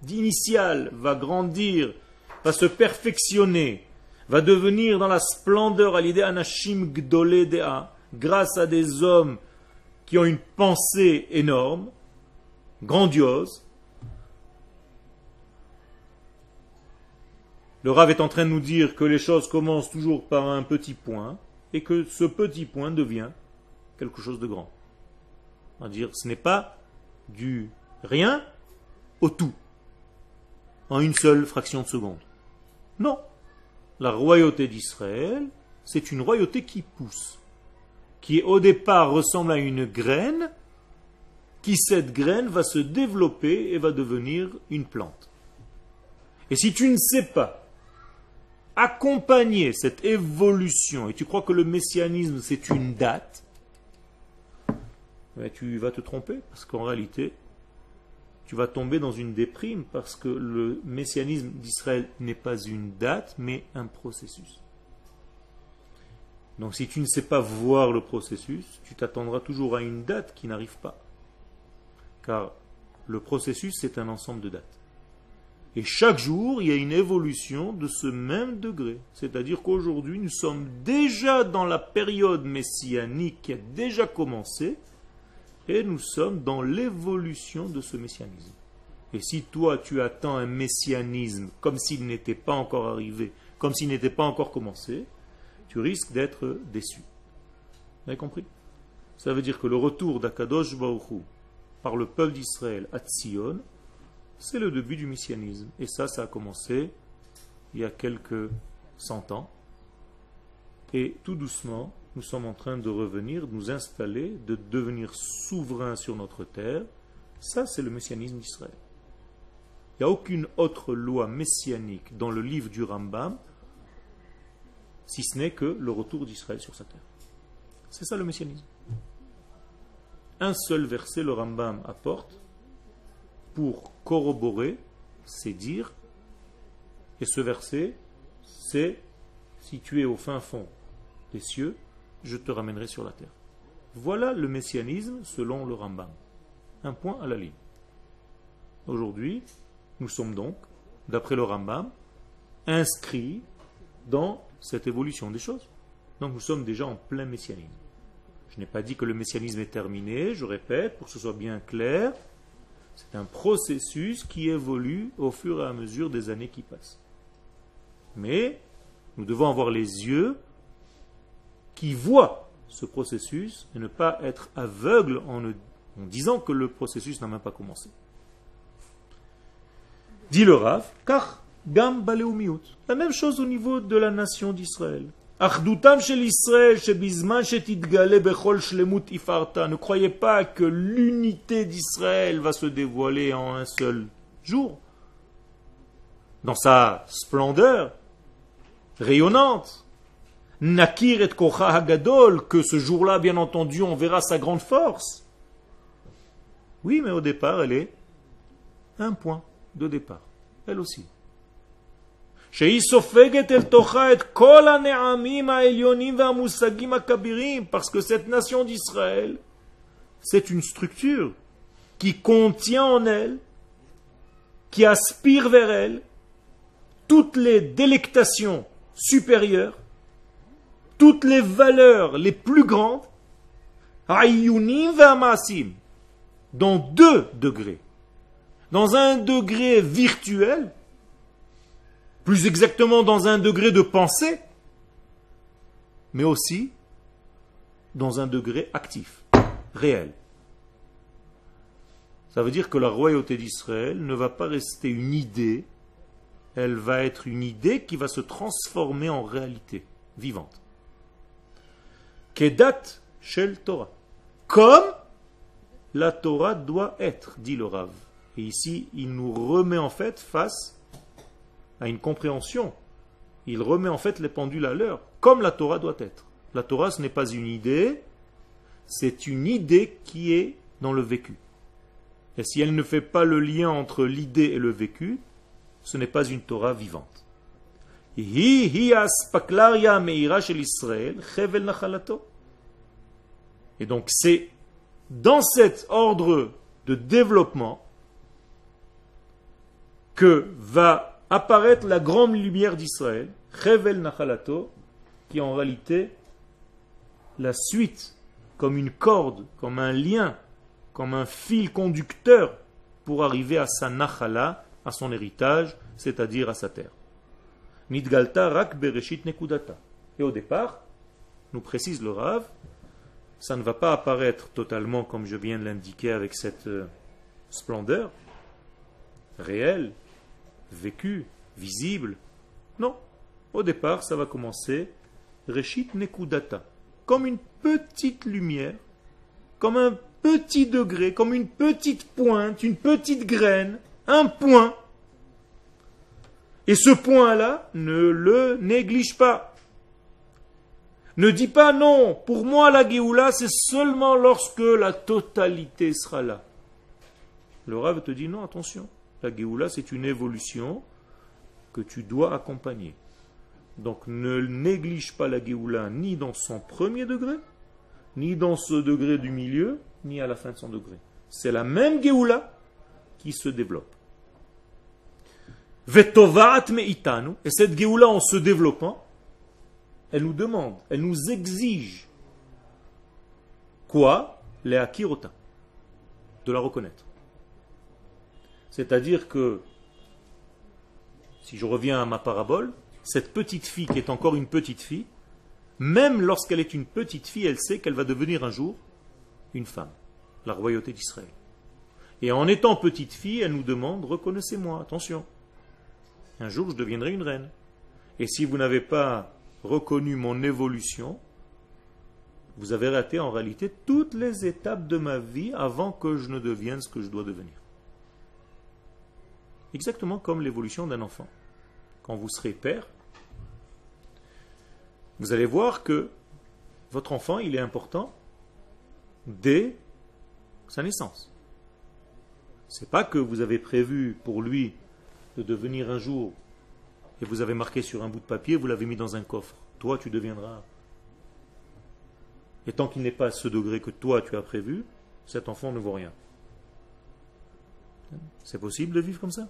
d'initial va grandir, va se perfectionner, va devenir dans la splendeur à l'idée anashim gdole dea, grâce à des hommes qui ont une pensée énorme, grandiose. Le Rav est en train de nous dire que les choses commencent toujours par un petit point et que ce petit point devient quelque chose de grand. C'est-à-dire, ce n'est pas du rien au tout, en une seule fraction de seconde. Non. La royauté d'Israël, c'est une royauté qui pousse, qui au départ ressemble à une graine, qui cette graine va se développer et va devenir une plante. Et si tu ne sais pas accompagner cette évolution, et tu crois que le messianisme c'est une date, mais tu vas te tromper, parce qu'en réalité, tu vas tomber dans une déprime, parce que le messianisme d'Israël n'est pas une date, mais un processus. Donc si tu ne sais pas voir le processus, tu t'attendras toujours à une date qui n'arrive pas. Car le processus, c'est un ensemble de dates. Et chaque jour, il y a une évolution de ce même degré. C'est-à-dire qu'aujourd'hui, nous sommes déjà dans la période messianique qui a déjà commencé, et nous sommes dans l'évolution de ce messianisme. Et si toi, tu attends un messianisme comme s'il n'était pas encore arrivé, comme s'il n'était pas encore commencé, tu risques d'être déçu. Vous avez compris? Ça veut dire que le retour d'Akadosh Baruch Hu par le peuple d'Israël à Tzion, c'est le début du messianisme. Et ça a commencé il y a quelques 100 ans. Et tout doucement, nous sommes en train de revenir, de nous installer, de devenir souverains sur notre terre. Ça, c'est le messianisme d'Israël. Il n'y a aucune autre loi messianique dans le livre du Rambam, si ce n'est que le retour d'Israël sur sa terre. C'est ça le messianisme. Un seul verset, le Rambam apporte pour corroborer ces dires. Et ce verset, c'est si tu es au fin fond des cieux, je te ramènerai sur la terre. Voilà le messianisme selon le Rambam. Un point à la ligne. Aujourd'hui, nous sommes donc, d'après le Rambam, inscrits dans cette évolution des choses. Donc nous sommes déjà en plein messianisme. Je n'ai pas dit que le messianisme est terminé, je répète, pour que ce soit bien clair, C'est un processus qui évolue au fur et à mesure des années qui passent. Mais nous devons avoir les yeux qui voient ce processus et ne pas être aveugles en disant que le processus n'a même pas commencé. Dit le Rav, car gam baleumiyut. La même chose au niveau de la nation d'Israël. Achdutam shel Israël shebizman shetidgale bechol shlemut ifarta. Ne croyez pas que l'unité d'Israël va se dévoiler en un seul jour, dans sa splendeur rayonnante. Nakir et kocha hagadol, que ce jour-là, bien entendu, on verra sa grande force. Oui, mais au départ, elle est un point de départ. Elle aussi. Parce que cette nation d'Israël, c'est une structure qui contient en elle, qui aspire vers elle, toutes les délectations supérieures, toutes les valeurs les plus grandes, dans 2 degrés. Dans un degré virtuel, plus exactement dans un degré de pensée, mais aussi dans un degré actif, réel. Ça veut dire que la royauté d'Israël ne va pas rester une idée, elle va être une idée qui va se transformer en réalité vivante. Kedat shel Torah. Comme la Torah doit être, dit le Rav. Et ici, il nous remet en fait face à une compréhension. Il remet en fait les pendules à l'heure, comme la Torah doit être. La Torah, ce n'est pas une idée, c'est une idée qui est dans le vécu. Et si elle ne fait pas le lien entre l'idée et le vécu, ce n'est pas une Torah vivante. Et donc c'est dans cet ordre de développement que va apparaître la grande lumière d'Israël, Chevel Nachalato, qui est en réalité la suite, comme une corde, comme un lien, comme un fil conducteur pour arriver à sa Nachala, à son héritage, c'est-à-dire à sa terre. Nidgalta rak bereshit nekudata. Et au départ, nous précise le Rav, ça ne va pas apparaître totalement comme je viens de l'indiquer avec cette splendeur réelle, vécue, visible. Non. Au départ, ça va commencer Reshit Nekudata, comme une petite lumière, comme un petit degré, comme une petite pointe, une petite graine, un point. Et ce point-là, ne le néglige pas. Ne dis pas non, pour moi la Géoula, c'est seulement lorsque la totalité sera là. Le Rav te dit non, attention. La Géoula, c'est une évolution que tu dois accompagner. Donc ne néglige pas la Géoula ni dans son premier degré, ni dans ce degré du milieu, ni à la fin de son degré. C'est la même Géoula qui se développe. Vetovat meitanu, et cette Géoula en se développant, elle nous demande, elle nous exige quoi? Les akirota, de la reconnaître. C'est-à-dire que, si je reviens à ma parabole, cette petite fille qui est encore une petite fille, même lorsqu'elle est une petite fille, elle sait qu'elle va devenir un jour une femme, la royauté d'Israël. Et en étant petite fille, elle nous demande, reconnaissez-moi, attention, un jour je deviendrai une reine. Et si vous n'avez pas reconnu mon évolution, vous avez raté en réalité toutes les étapes de ma vie avant que je ne devienne ce que je dois devenir. Exactement comme l'évolution d'un enfant. Quand vous serez père, vous allez voir que votre enfant, il est important dès sa naissance. C'est pas que vous avez prévu pour lui de devenir un jour et vous avez marqué sur un bout de papier, vous l'avez mis dans un coffre. Toi, tu deviendras. Et tant qu'il n'est pas à ce degré que toi, tu as prévu, cet enfant ne vaut rien. C'est possible de vivre comme ça?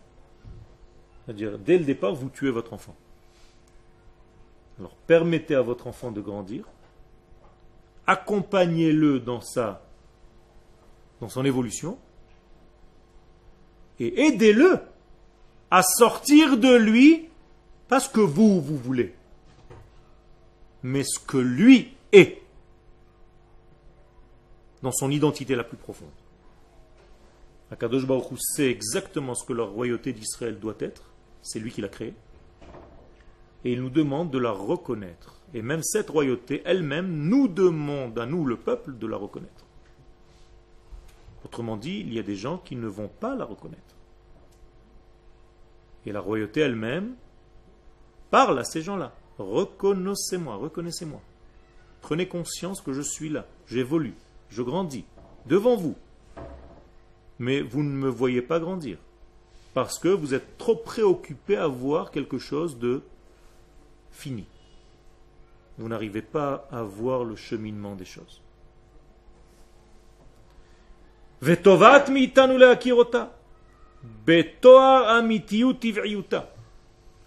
C'est-à-dire, dès le départ, vous tuez votre enfant. Alors, permettez à votre enfant de grandir, accompagnez-le dans son évolution, et aidez-le à sortir de lui, pas ce que vous voulez, mais ce que lui est, dans son identité la plus profonde. Akadosh Baruch Hu sait exactement ce que la royauté d'Israël doit être, c'est lui qui l'a créée, et il nous demande de la reconnaître. Et même cette royauté elle-même nous demande à nous, le peuple, de la reconnaître. Autrement dit, il y a des gens qui ne vont pas la reconnaître. Et la royauté elle-même parle à ces gens-là. Reconnaissez-moi, reconnaissez-moi. Prenez conscience que je suis là, j'évolue, je grandis, devant vous. Mais vous ne me voyez pas grandir. Parce que vous êtes trop préoccupé à voir quelque chose de fini. Vous n'arrivez pas à voir le cheminement des choses. Vetovat mitanu leakirota. Betoar amitiyut tiv'iyuta.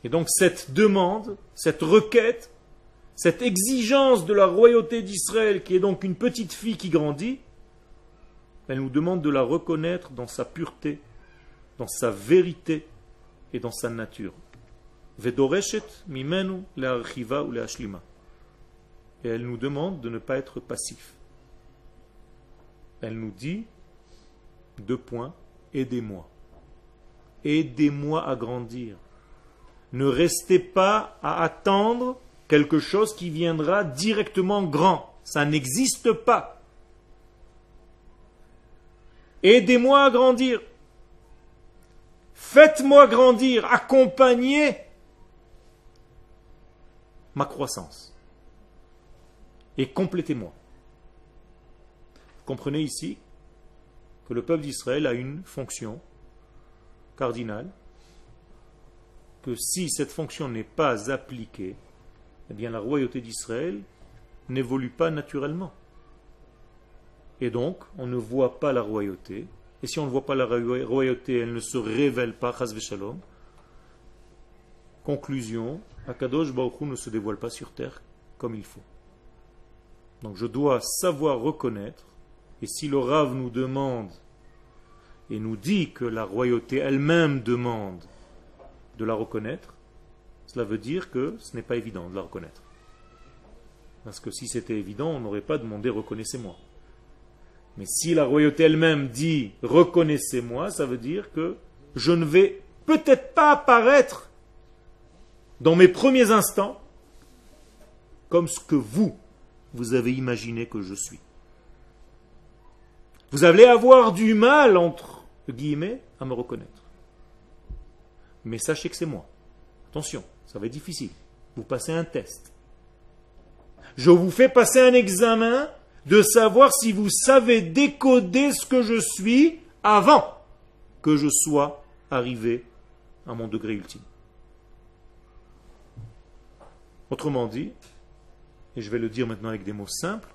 Et donc cette demande, cette requête, cette exigence de la royauté d'Israël, qui est donc une petite fille qui grandit, elle nous demande de la reconnaître dans sa pureté, dans sa vérité et dans sa nature. Vedoreshet mimenu le'archiva ou le'ashlima. Et elle nous demande de ne pas être passif. Elle nous dit, 2 points, aidez-moi. Aidez-moi à grandir. Ne restez pas à attendre quelque chose qui viendra directement grand. Ça n'existe pas. Aidez-moi à grandir. Faites-moi grandir. Accompagnez ma croissance. Et complétez-moi. Vous comprenez ici que le peuple d'Israël a une fonction cardinale, que si cette fonction n'est pas appliquée, eh bien la royauté d'Israël n'évolue pas naturellement. Et donc, on ne voit pas la royauté. Et si on ne voit pas la royauté, elle ne se révèle pas, chas v'shalom. Conclusion, Akadosh Baruch Hu ne se dévoile pas sur terre comme il faut. Donc je dois savoir reconnaître, et si le Rav nous demande et nous dit que la royauté elle-même demande de la reconnaître, cela veut dire que ce n'est pas évident de la reconnaître. Parce que si c'était évident, on n'aurait pas demandé reconnaissez-moi. Mais si la royauté elle-même dit reconnaissez-moi, ça veut dire que je ne vais peut-être pas apparaître dans mes premiers instants comme ce que vous avez imaginé que je suis. Vous allez avoir du mal, entre guillemets, à me reconnaître. Mais sachez que c'est moi. Attention, ça va être difficile. Vous passez un test. Je vous fais passer un examen de savoir si vous savez décoder ce que je suis avant que je sois arrivé à mon degré ultime. Autrement dit, et je vais le dire maintenant avec des mots simples,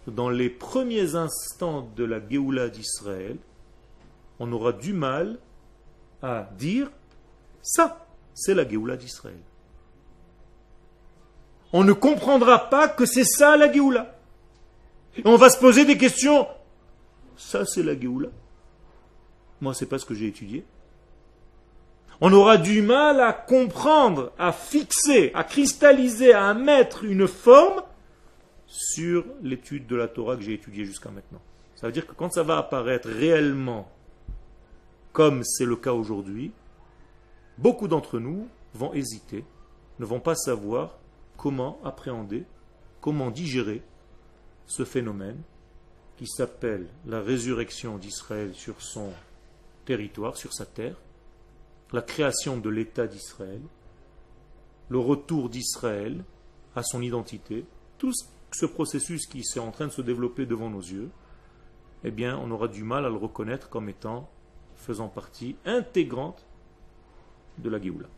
dans les premiers instants de la Géoula d'Israël, on aura du mal à dire ça, c'est la Géoula d'Israël. On ne comprendra pas que c'est ça la Géoula. Et on va se poser des questions. Ça, c'est la Géoula. Moi, c'est pas ce que j'ai étudié. On aura du mal à comprendre, à fixer, à cristalliser, à mettre une forme sur l'étude de la Torah que j'ai étudiée jusqu'à maintenant. Ça veut dire que quand ça va apparaître réellement, comme c'est le cas aujourd'hui, beaucoup d'entre nous vont hésiter, ne vont pas savoir comment appréhender, comment digérer ce phénomène qui s'appelle la résurrection d'Israël sur son territoire, sur sa terre, la création de l'État d'Israël, le retour d'Israël à son identité, tout ce processus qui est en train de se développer devant nos yeux, eh bien, on aura du mal à le reconnaître comme étant, faisant partie intégrante de la Géoula.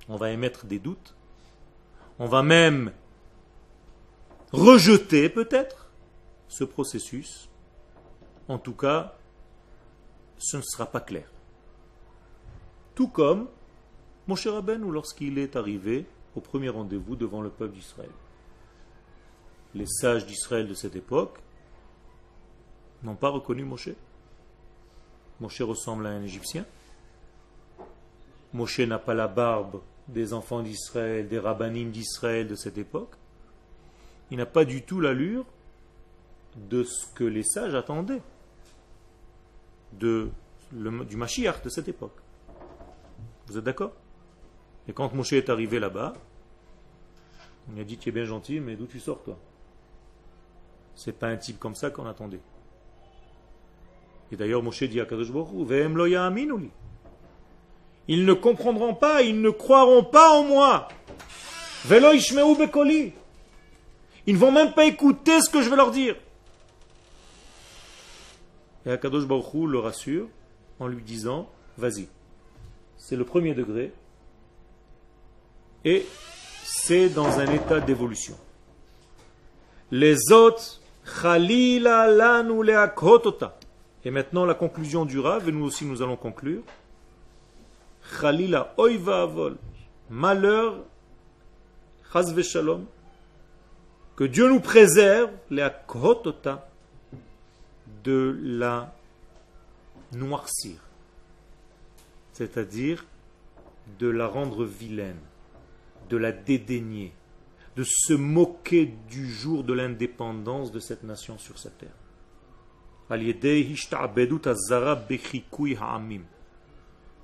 On va émettre des doutes, on va même rejeter peut-être ce processus. En tout cas, ce ne sera pas clair. Tout comme Moshe Rabbeinu lorsqu'il est arrivé au premier rendez-vous devant le peuple d'Israël. Les sages d'Israël de cette époque n'ont pas reconnu Moshe. Moshe ressemble à un Égyptien. Moshe n'a pas la barbe des enfants d'Israël, des rabbinim d'Israël de cette époque. Il n'a pas du tout l'allure de ce que les sages attendaient du Mashiach de cette époque. Vous êtes d'accord? Et quand Moshe est arrivé là-bas, on lui a dit: tu es bien gentil, mais d'où tu sors toi? C'est pas un type comme ça qu'on attendait. Et d'ailleurs Moshe dit à Kadosh Baruch Hu: Ve'em lo ya'aminu li. Ils ne comprendront pas, ils ne croiront pas en moi. Ve'lo yishmeu bekoli. Ils ne vont même pas écouter ce que je vais leur dire. Et Akadosh Baruch Hu le rassure en lui disant: vas-y, c'est le premier degré et c'est dans un état d'évolution. Les autres, Khalila lanu leakhotota. Et maintenant la conclusion du Rav, et nous aussi nous allons conclure. Khalila oiva avol, malheur, chas veshalom, que Dieu nous préserve, leakhotota, de la noircir, c'est-à-dire de la rendre vilaine, de la dédaigner, de se moquer du jour de l'indépendance de cette nation sur sa terre.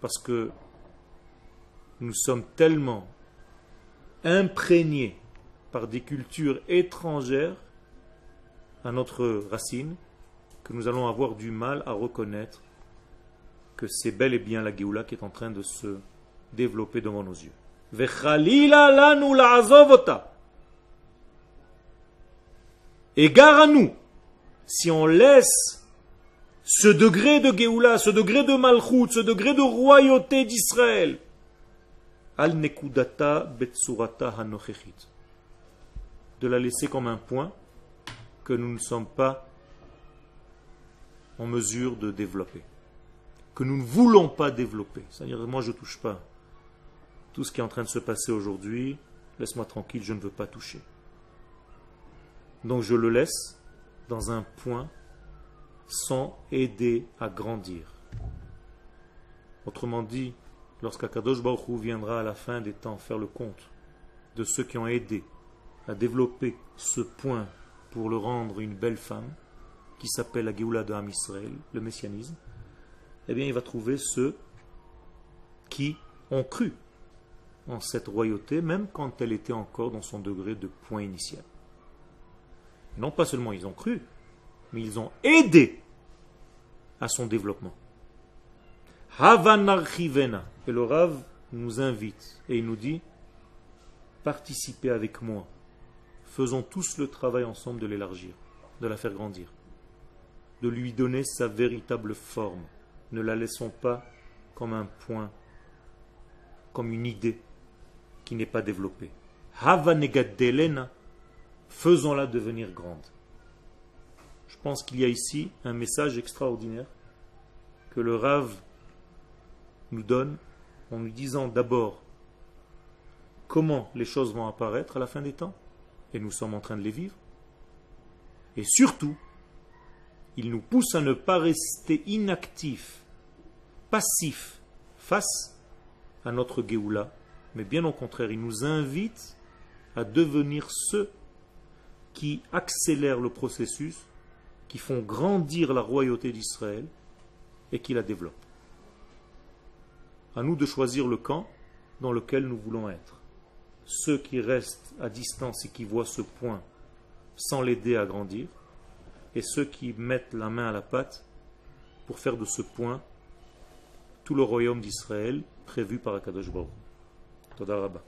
Parce que nous sommes tellement imprégnés par des cultures étrangères à notre racine que nous allons avoir du mal à reconnaître que c'est bel et bien la Géoula qui est en train de se développer devant nos yeux. Et gare à nous, si on laisse ce degré de Géoula, ce degré de Malchut, ce degré de royauté d'Israël, al nekudata betsurata hanochechit, de la laisser comme un point que nous ne sommes pas en mesure de développer, que nous ne voulons pas développer. C'est-à-dire, moi je ne touche pas tout ce qui est en train de se passer aujourd'hui, laisse-moi tranquille, je ne veux pas toucher. Donc je le laisse dans un point sans aider à grandir. Autrement dit, lorsqu'Akadosh Baruch Hu viendra à la fin des temps faire le compte de ceux qui ont aidé à développer ce point pour le rendre une belle femme, qui s'appelle la Géoula de Am Israël, le messianisme, eh bien il va trouver ceux qui ont cru en cette royauté, même quand elle était encore dans son degré de point initial. Non pas seulement ils ont cru, mais ils ont aidé à son développement. Havanarchivena. Et le Rav nous invite et il nous dit: participez avec moi, faisons tous le travail ensemble de l'élargir, de la faire grandir, de lui donner sa véritable forme. Ne la laissons pas comme un point, comme une idée qui n'est pas développée. Havanegadelena, faisons-la devenir grande. Je pense qu'il y a ici un message extraordinaire que le Rav nous donne en nous disant d'abord comment les choses vont apparaître à la fin des temps, et nous sommes en train de les vivre, et surtout il nous pousse à ne pas rester inactifs, passifs face à notre Géoula, mais bien au contraire, il nous invite à devenir ceux qui accélèrent le processus, qui font grandir la royauté d'Israël et qui la développent. À nous de choisir le camp dans lequel nous voulons être. Ceux qui restent à distance et qui voient ce point sans l'aider à grandir, et ceux qui mettent la main à la pâte pour faire de ce point tout le royaume d'Israël prévu par Akadosh Baruch Hu. Toda Rabba.